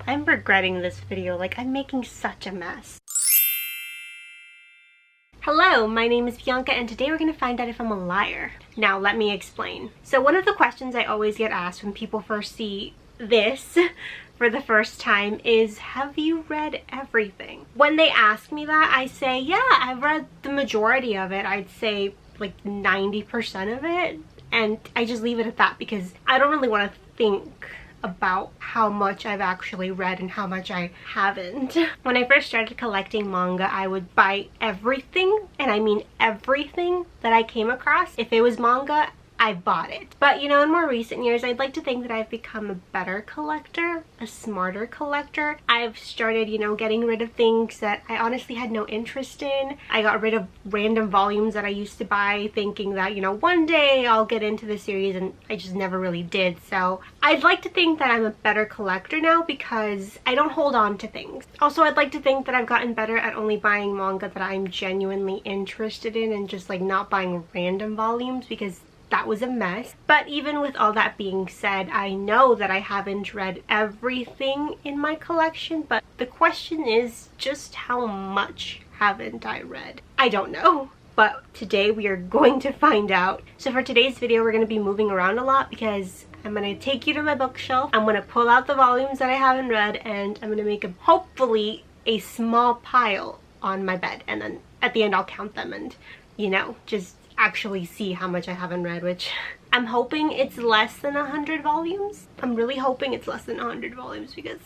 I'm regretting this video, like I'm making such a mess. Hello, my name is Bianca and today we're going to find out if I'm a liar. Now let me explain. So one of the questions I always get asked when people first see this for the first time is, have you read everything? When they ask me that, I say, yeah, I've read the majority of it. I'd say like 90% of it. And I just leave it at that because I don't really want to think about how much I've actually read and how much I haven't. When I first started collecting manga, I would buy everything, and I mean everything that I came across. If it was manga, I bought it. But you know, in more recent years, I'd like to think that I've become a better collector, a smarter collector. I've started, you know, getting rid of things that I honestly had no interest in. I got rid of random volumes that I used to buy thinking that, you know, one day I'll get into the series, and I just never really did. So I'd like to think that I'm a better collector now because I don't hold on to things. Also, I'd like to think that I've gotten better at only buying manga that I'm genuinely interested in and just like not buying random volumes because that was a mess. But even with all that being said, I know that I haven't read everything in my collection, but the question is just how much haven't I read? I don't know. But today we are going to find out. So for today's video, we're going to be moving around a lot because I'm going to take you to my bookshelf. I'm going to pull out the volumes that I haven't read and I'm going to make hopefully a small pile on my bed. And then at the end, I'll count them and, you know, just actually see how much I haven't read, which I'm hoping it's less than 100 volumes. I'm really hoping it's less than 100 volumes because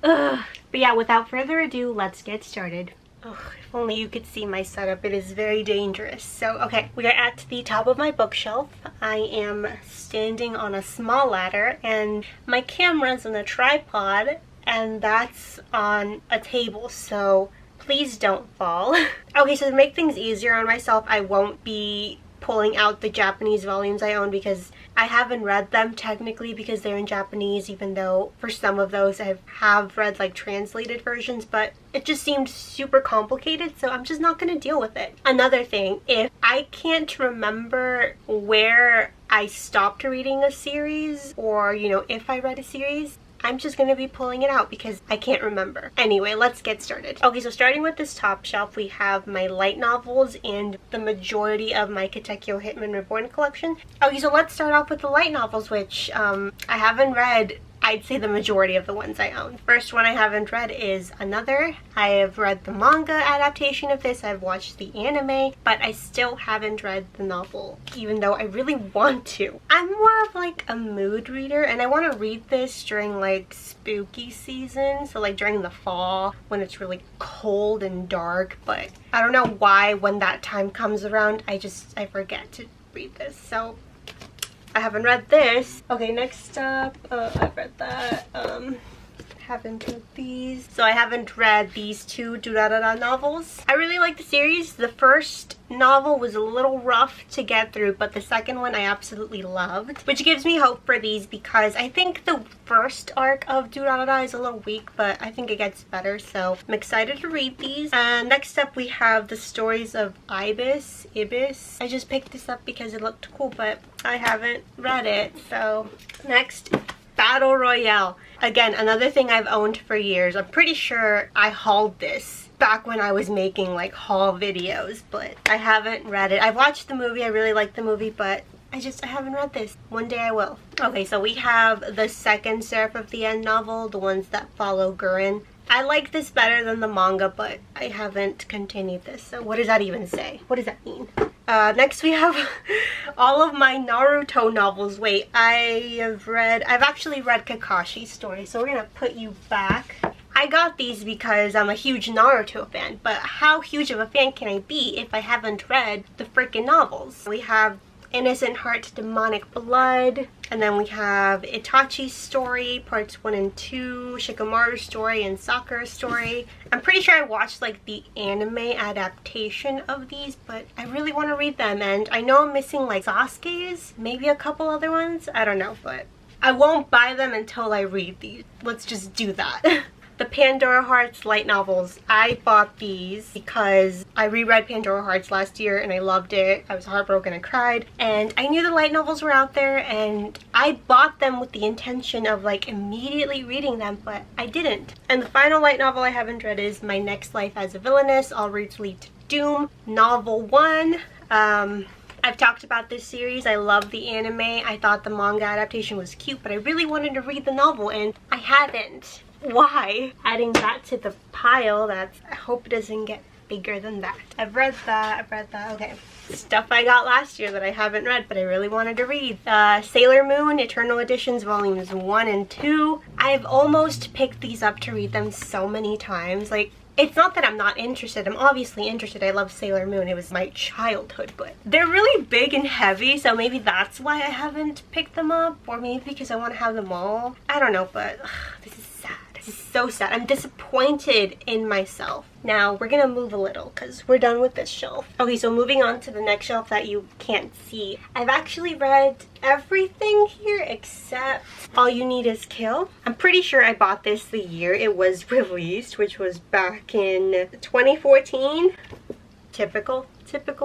but yeah, without further ado, let's get started. Ugh, if only you could see my setup. It is very dangerous. So okay, we are at the top of my bookshelf. I am standing on a small ladder and my camera's on a tripod and that's on a table, so please don't fall. Okay, so to make things easier on myself, I won't be pulling out the Japanese volumes I own because I haven't read them technically because they're in Japanese, even though for some of those I have read like translated versions, but it just seemed super complicated, so I'm just not going to deal with it. Another thing, if I can't remember where I stopped reading a series or, you know, if I read a series, I'm just going to be pulling it out because I can't remember. Anyway, let's get started. Okay, so starting with this top shelf, we have my light novels and the majority of my Katekyo Hitman Reborn collection. Okay, so let's start off with the light novels, which I haven't read. I'd say the majority of the ones I own. First one I haven't read is Another. I have read the manga adaptation of this, I've watched the anime, but I still haven't read the novel, even though I really want to. I'm more of like a mood reader, and I want to read this during like spooky season, so like during the fall when it's really cold and dark, but I don't know why when that time comes around, I forget to read this, so I haven't read this. Okay, next up, I've read that. Haven't read these. So I haven't read these two Durarara novels. I really like the series. The first novel was a little rough to get through, but the second one I absolutely loved, which gives me hope for these because I think the first arc of Durarara is a little weak, but I think it gets better, so I'm excited to read these. And next up we have the stories of Ibis. I just picked this up because it looked cool, but I haven't read it. So next, Battle Royale. Again, another thing I've owned for years. I'm pretty sure I hauled this back when I was making like haul videos, but I haven't read it. I've watched the movie, I really like the movie, but I haven't read this. One day I will. Okay, so we have the second Seraph of the End novel, the ones that follow Gurren. I like this better than the manga, but I haven't continued this, so what does that even say? What does that mean? Next we have all of my Naruto novels. Wait, I've actually read Kakashi's story, so we're gonna put you back. I got these because I'm a huge Naruto fan, but how huge of a fan can I be if I haven't read the freaking novels? We have Innocent Heart, Demonic Blood, and then we have Itachi's story, parts 1 and 2, Shikamaru's story, and Sakura's story. I'm pretty sure I watched like the anime adaptation of these, but I really want to read them, and I know I'm missing like Sasuke's, maybe a couple other ones, I don't know, but I won't buy them until I read these. Let's just do that. The Pandora Hearts light novels. I bought these because I reread Pandora Hearts last year and I loved it. I was heartbroken, I cried. And I knew the light novels were out there and I bought them with the intention of like immediately reading them, but I didn't. And the final light novel I haven't read is My Next Life as a Villainess, All Roads Lead to Doom, Novel 1. I've talked about this series. I love the anime. I thought the manga adaptation was cute, but I really wanted to read the novel and I haven't. Why? Adding that to the pile, I hope it doesn't get bigger than that. I've read that, okay. Stuff I got last year that I haven't read, but I really wanted to read. Sailor Moon, Eternal Editions, Volumes 1 and 2. I've almost picked these up to read them so many times. Like, it's not that I'm not interested. I'm obviously interested. I love Sailor Moon. It was my childhood, but they're really big and heavy, so maybe that's why I haven't picked them up, or maybe because I want to have them all. I don't know, but this is sad. This is so sad. I'm disappointed in myself. Now, we're gonna move a little because we're done with this shelf. Okay, so moving on to the next shelf that you can't see. I've actually read everything here except All You Need Is Kill. I'm pretty sure I bought this the year it was released, which was back in 2014. Typical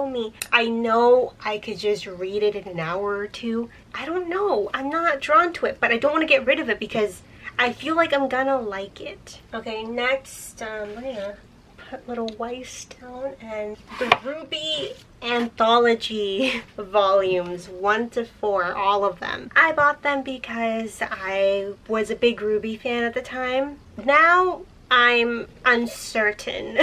me. I know I could just read it in an hour or two. I don't know. I'm not drawn to it, but I don't want to get rid of it because I feel like I'm gonna like it. Okay, next, I'm gonna put little Weiss down, and the Ruby anthology volumes 1 to 4, all of them. I bought them because I was a big Ruby fan at the time. Now I'm uncertain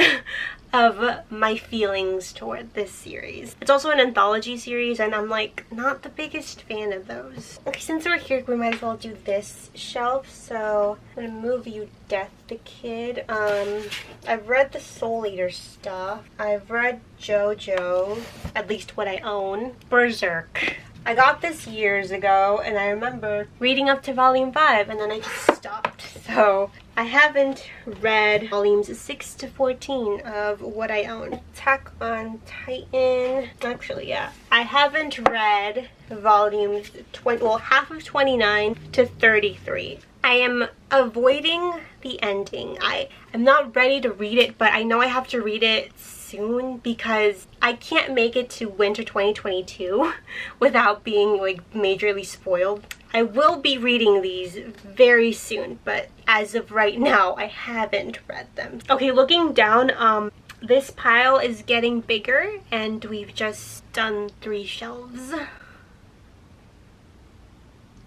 of my feelings toward this series. It's also an anthology series and I'm like not the biggest fan of those. Okay, since we're here, we might as well do this shelf. So I'm gonna move you Death the Kid. I've read the Soul Eater stuff. I've read JoJo, at least what I own. Berserk. I got this years ago and I remember reading up to volume 5 and then I just stopped. So I haven't read volumes 6 to 14 of what I own. Attack on Titan. Actually, yeah. I haven't read volumes half of 29 to 33. I am avoiding the ending. I'm not ready to read it, but I know I have to read it soon because I can't make it to winter 2022 without being like majorly spoiled. I will be reading these very soon, but as of right now, I haven't read them. Okay, looking down, this pile is getting bigger and we've just done 3 shelves.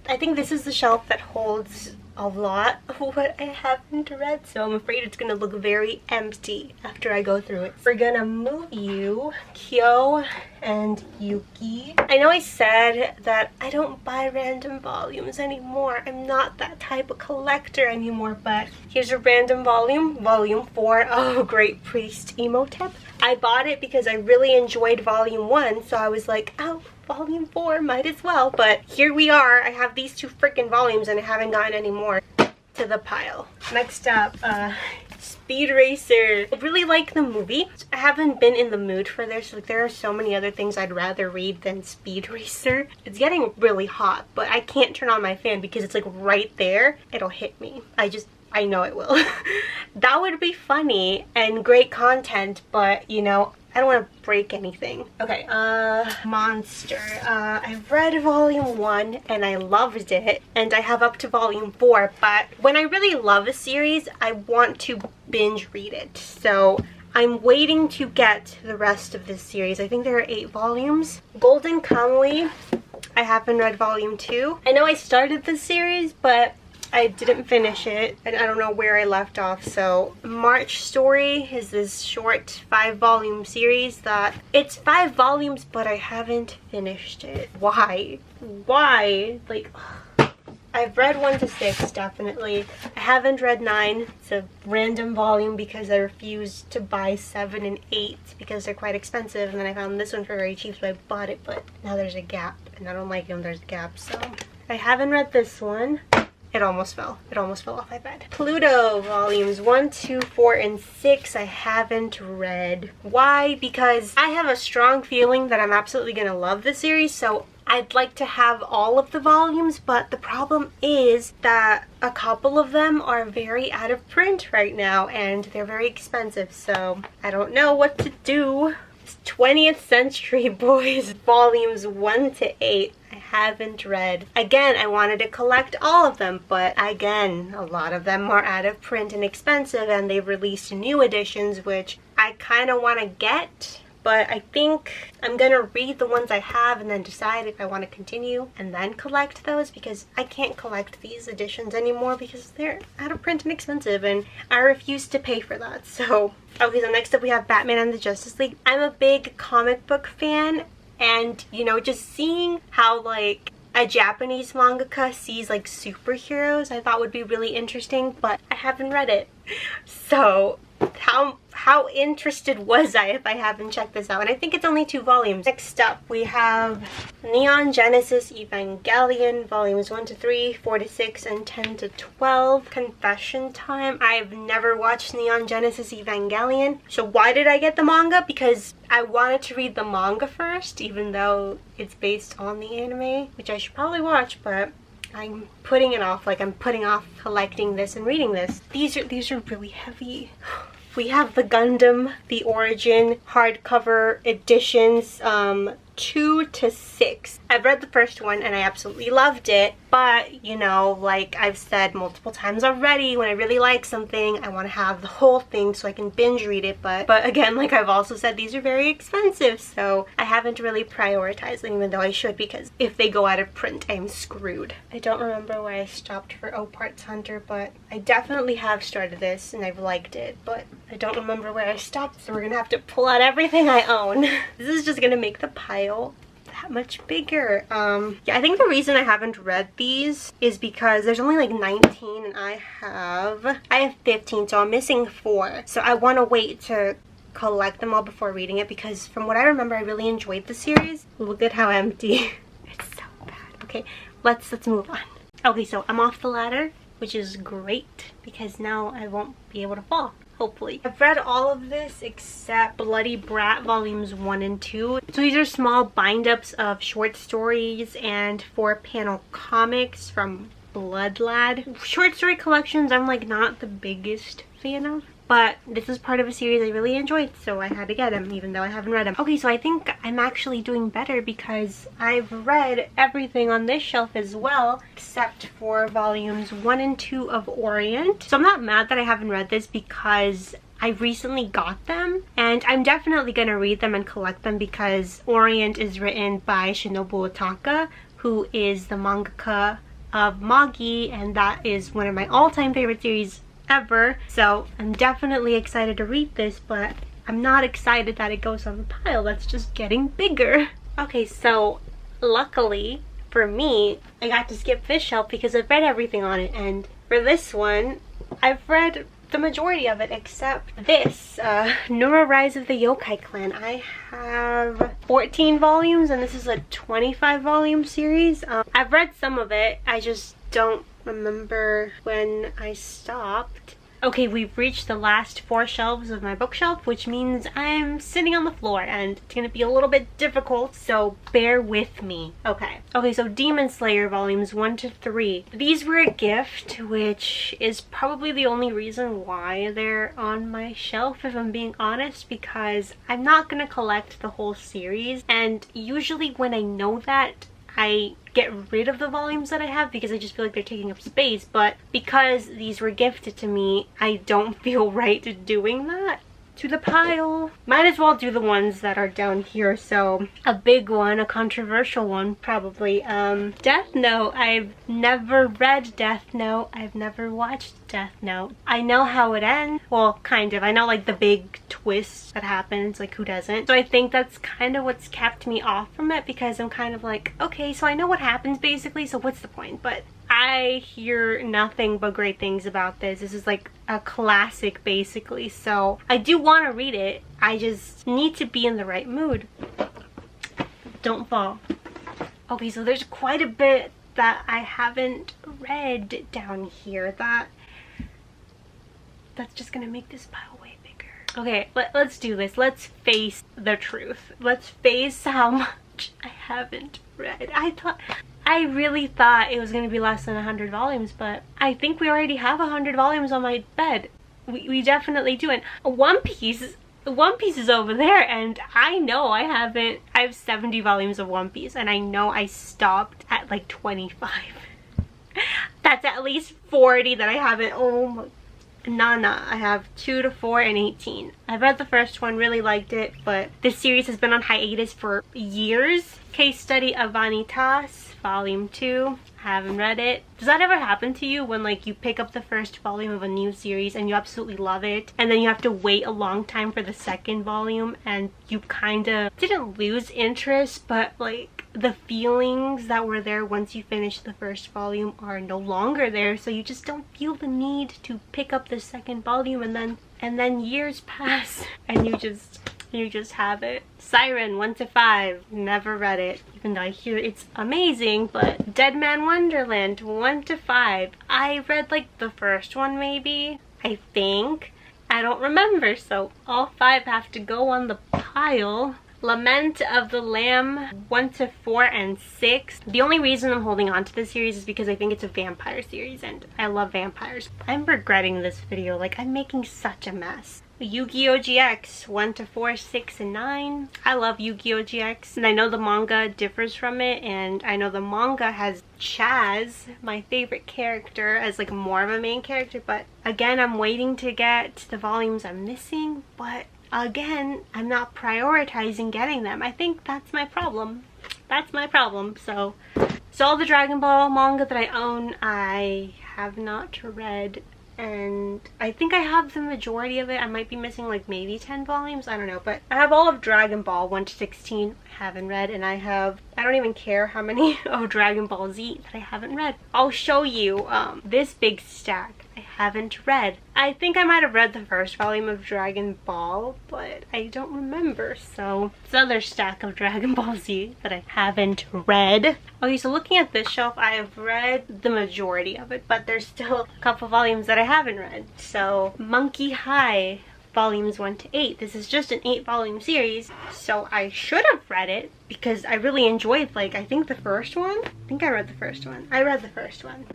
I think this is the shelf that holds a lot of what I haven't read, so I'm afraid it's gonna look very empty after I go through it. We're gonna move you, Kyo and Yuki. I know I said that I don't buy random volumes anymore. I'm not that type of collector anymore, but here's a random volume, volume 4 of Great Priest Emotep. I bought it because I really enjoyed volume 1, so I was like, oh, volume 4 might as well. But here we are. I have these 2 freaking volumes and I haven't gotten any more to the pile. Next up, Speed Racer. I really like the movie. I haven't been in the mood for this. Like, there are so many other things I'd rather read than Speed Racer. It's getting really hot, but I can't turn on my fan because it's like right there. It'll hit me. I know it will. That would be funny and great content, but you know, I don't want to break anything. Okay, Monster. I've read volume 1 and I loved it, and I have up to volume 4, but when I really love a series, I want to binge read it. So I'm waiting to get the rest of this series. I think there are 8 volumes. Golden Kamuy. I haven't read volume 2. I know I started this series, but I didn't finish it, and I don't know where I left off. So March Story is this short 5-volume series that it's 5 volumes, but I haven't finished it. Why? Like, I've read 1 to 6, definitely. I haven't read 9. It's a random volume because I refused to buy 7 and 8 because they're quite expensive, and then I found this one for very cheap, so I bought it, but now there's a gap, and I don't like it when there's a gap, so I haven't read this one. It almost fell. It almost fell off my bed. Pluto volumes 1, 2, 4, and 6 I haven't read. Why? Because I have a strong feeling that I'm absolutely gonna love the series, so I'd like to have all of the volumes, but the problem is that a couple of them are very out of print right now and they're very expensive, so I don't know what to do. It's 20th Century Boys volumes 1 to 8. I haven't read. Again, I wanted to collect all of them, but again, a lot of them are out of print and expensive, and they've released new editions, which I kind of want to get. But I think I'm gonna read the ones I have and then decide if I want to continue and then collect those, because I can't collect these editions anymore because they're out of print and expensive and I refuse to pay for that. So, okay, so next up we have Batman and the Justice League. I'm a big comic book fan, and you know, just seeing how like a Japanese mangaka sees like superheroes I thought would be really interesting, but I haven't read it. So how interested was I if I haven't checked this out? And I think it's only 2 volumes. Next up we have Neon Genesis Evangelion volumes 1 to 3, 4 to 6, and 10 to 12. Confession time. I've never watched Neon Genesis Evangelion. So why did I get the manga? Because I wanted to read the manga first, even though it's based on the anime, which I should probably watch, but I'm putting it off. Like, I'm putting off collecting this and reading this. These are really heavy. We have the Gundam, the Origin hardcover editions, 2 to 6. I've read the first one and I absolutely loved it, but you know, like I've said multiple times already, when I really like something, I want to have the whole thing so I can binge read it, but again, like I've also said, these are very expensive, so I haven't really prioritized them, even though I should, because if they go out of print, I'm screwed. I don't remember where I stopped for Parts Hunter, but I definitely have started this and I've liked it, but I don't remember where I stopped, so we're gonna have to pull out everything I own. This is just gonna make the pile that much bigger. Yeah, I think the reason I haven't read these is because there's only like 19 and I have 15, so I'm missing 4. So I want to wait to collect them all before reading it, because from what I remember, I really enjoyed the series. Look at how empty. It's so bad. Okay, let's move on. Okay, so I'm off the ladder, which is great because now I won't be able to fall. Hopefully. I've read all of this except Bloody Brat volumes 1 and 2. So these are small bind-ups of short stories and 4-panel comics from Blood Lad. Short story collections I'm like not the biggest fan of, but this is part of a series I really enjoyed, so I had to get them even though I haven't read them. Okay, so I think I'm actually doing better because I've read everything on this shelf as well, except for volumes 1 and 2 of Orient. So I'm not mad that I haven't read this because I recently got them, and I'm definitely gonna read them and collect them because Orient is written by Shinobu Otaka, who is the mangaka of Magi, and that is one of my all-time favorite series ever. So I'm definitely excited to read this, but I'm not excited that it goes on the pile that's just getting bigger. Okay, so luckily for me, I got to skip this shelf because I've read everything on it, and for this one, I've read the majority of it except this, Nura Rise of the Yokai Clan. I have 14 volumes and this is a 25 volume series. I've read some of it, I just don't remember when I stopped. Okay, we've reached the last 4 shelves of my bookshelf, which means I'm sitting on the floor and it's gonna be a little bit difficult, so bear with me. Okay, so Demon Slayer volumes 1 to 3. These were a gift, which is probably the only reason why they're on my shelf, if I'm being honest, because I'm not gonna collect the whole series, and usually when I know that, I get rid of the volumes that I have because I just feel like they're taking up space, but because these were gifted to me, I don't feel right doing that to the pile. Might as well do the ones that are down here. So a big one, a controversial one probably, Death Note. I've never read Death Note. I've never watched Death Note. I know how it ends. Well, kind of. I know like the big twist that happens, like who doesn't? So I think that's kind of what's kept me off from it, because I'm kind of like, okay, so I know what happens basically, so what's the point? But I hear nothing but great things about this. This is like a classic basically, so I do want to read it. I just need to be in the right mood. Don't fall. Okay, so there's quite a bit that I haven't read down here that's just gonna make this pile way bigger. Okay, let's do this. Let's face the truth. Let's face how much I haven't read. I really thought it was going to be less than 100 volumes, but I think we already have 100 volumes on my bed. We definitely do. And One Piece is over there, and I know I have 70 volumes of One Piece, and I know I stopped at like 25. That's at least 40 that I haven't. Oh my, Nana, I have 2 to 4 and 18. I read the first one, really liked it, but this series has been on hiatus for years. Case Study of Vanitas, Volume 2. I haven't read it. Does that ever happen to you when like you pick up the first volume of a new series and you absolutely love it, and then you have to wait a long time for the second volume and you kind of didn't lose interest, but like the feelings that were there once you finish the first volume are no longer there, so you just don't feel the need to pick up the second volume, and then years pass and you just have it. Siren 1 to 5, never read it, even though I hear it's amazing. But Dead Man Wonderland 1 to 5, I read like the first one maybe, I think. I don't remember, so all 5 have to go on the pile. Lament of the Lamb 1 to 4 and 6. The only reason I'm holding on to this series is because I think it's a vampire series and I love vampires. I'm regretting this video, like I'm making such a mess. Yugioh Gx 1 to 4, 6 and 9. I love Yugioh Gx, and I know the manga differs from it, and I know the manga has Chaz, my favorite character, as like more of a main character, but again I'm waiting to get the volumes I'm missing, but again I'm not prioritizing getting them. I think that's my problem. That's my problem. So all the Dragon Ball manga that I own, I have not read. And I think I have the majority of it. I might be missing like maybe 10 volumes, I don't know, but I have all of Dragon Ball 1 to 16 I haven't read, and I don't even care how many of Dragon Ball Z that I haven't read. I'll show you this big stack I haven't read. I think I might have read the first volume of Dragon Ball, but I don't remember. So this other stack of Dragon Ball Z that I haven't read. Okay, so looking at this shelf, I have read the majority of it, but there's still a couple volumes that I haven't read. So Monkey High volumes 1 to 8. This is just an 8-volume series, so I should have read it because I really enjoyed, like, I think the first one. I think I read the first one. I read the first one.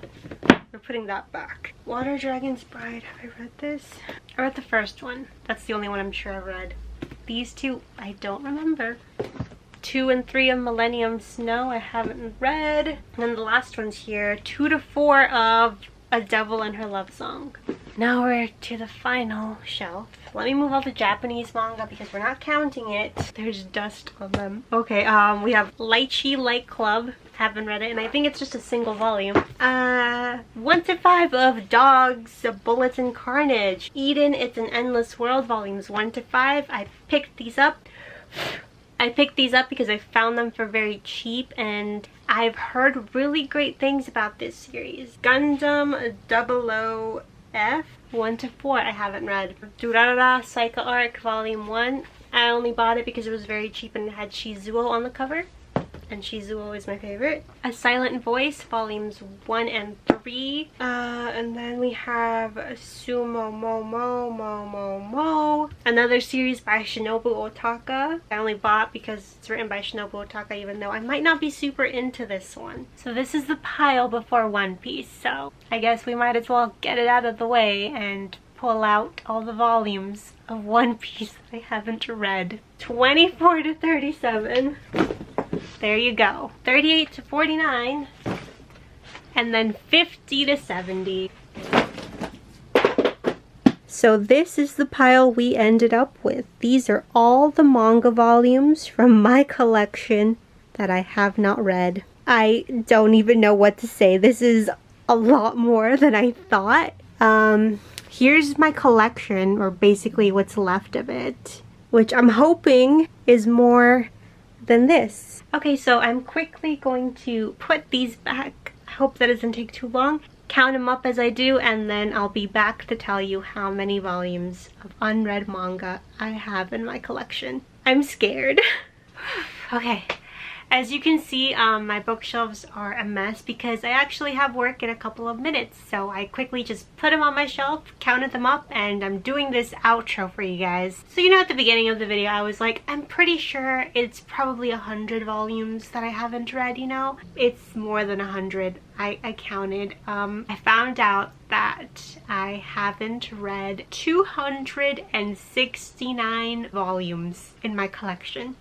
We're putting that back. Water Dragon's Bride. Have I read this? I read the first one. That's the only one I'm sure I read. These two, I don't remember. 2 and 3 of Millennium Snow, I haven't read. And then the last one's here. 2 to 4 of A Devil and Her Love Song. Now we're to the final shelf. Let me move all the Japanese manga because we're not counting it. There's dust on them. Okay, we have Lychee Light Club. Haven't read it, and I think it's just a single volume. 1 to 5 of Dogs, Bullets and Carnage. Eden, It's an Endless World, volumes 1 to 5. I picked these up. Because I found them for very cheap, and I've heard really great things about this series. Gundam 00F 1 to 4, I haven't read. Durarara Psycho Arc Volume 1. I only bought it because it was very cheap and it had Shizuo on the cover, and Shizuo is my favorite. A Silent Voice Volumes 1 and 3. And then we have Sumo Mo, another series by Shinobu Otaka. I only bought because it's written by Shinobu Otaka, even though I might not be super into this one. So this is the pile before One Piece, so I guess we might as well get it out of the way and pull out all the volumes of One Piece that I haven't read. 24 to 37. There you go. 38 to 49. And then 50 to 70. So this is the pile we ended up with. These are all the manga volumes from my collection that I have not read. I don't even know what to say. This is a lot more than I thought. Here's my collection, or basically what's left of it, which I'm hoping is more than this. Okay, so I'm quickly going to put these back. I hope that doesn't take too long. Count them up as I do, and then I'll be back to tell you how many volumes of unread manga I have in my collection. I'm scared. Okay, As you can see, my bookshelves are a mess because I actually have work in a couple of minutes. So I quickly just put them on my shelf, counted them up, and I'm doing this outro for you guys. So you know, at the beginning of the video, I was like, I'm pretty sure it's probably 100 volumes that I haven't read, you know? It's more than 100. I counted. I found out that I haven't read 269 volumes in my collection.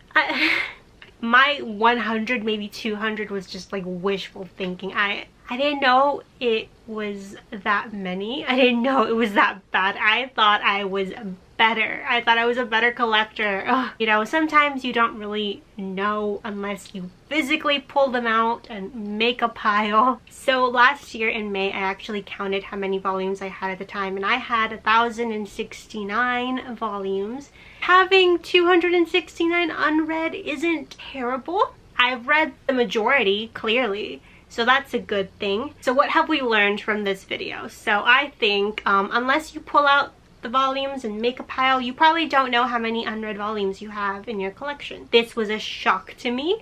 My 100, maybe 200 was just like wishful thinking. I didn't know it was that many. I didn't know it was that bad. I thought I was better. I thought I was a better collector. Ugh. You know, sometimes you don't really know unless you physically pull them out and make a pile. So last year in May, I actually counted how many volumes I had at the time, and I had 1,069 volumes. Having 269 unread isn't terrible. I've read the majority, clearly. So that's a good thing. So what have we learned from this video? So I think unless you pull out the volumes and make a pile, you probably don't know how many unread volumes you have in your collection. This was a shock to me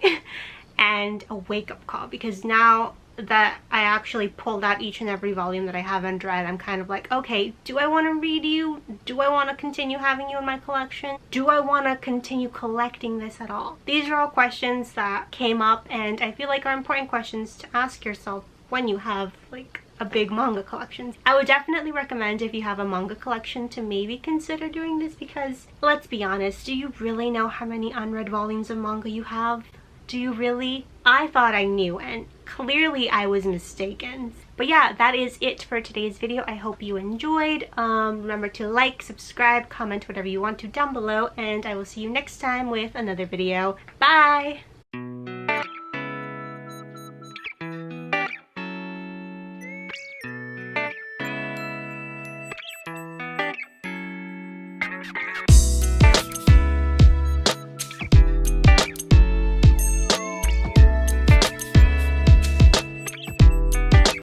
and a wake-up call, because now that I actually pulled out each and every volume that I haven't read, I'm kind of like, okay, do I want to read you? Do I want to continue having you in my collection? Do I want to continue collecting this at all? These are all questions that came up, and I feel like are important questions to ask yourself when you have like a big manga collection. I would definitely recommend, if you have a manga collection, to maybe consider doing this, because let's be honest, do you really know how many unread volumes of manga you have? Do you really? I thought I knew, and clearly I was mistaken. But yeah, that is it for today's video. I hope you enjoyed. Remember to like, subscribe, comment whatever you want to down below, and I will see you next time with another video. Bye!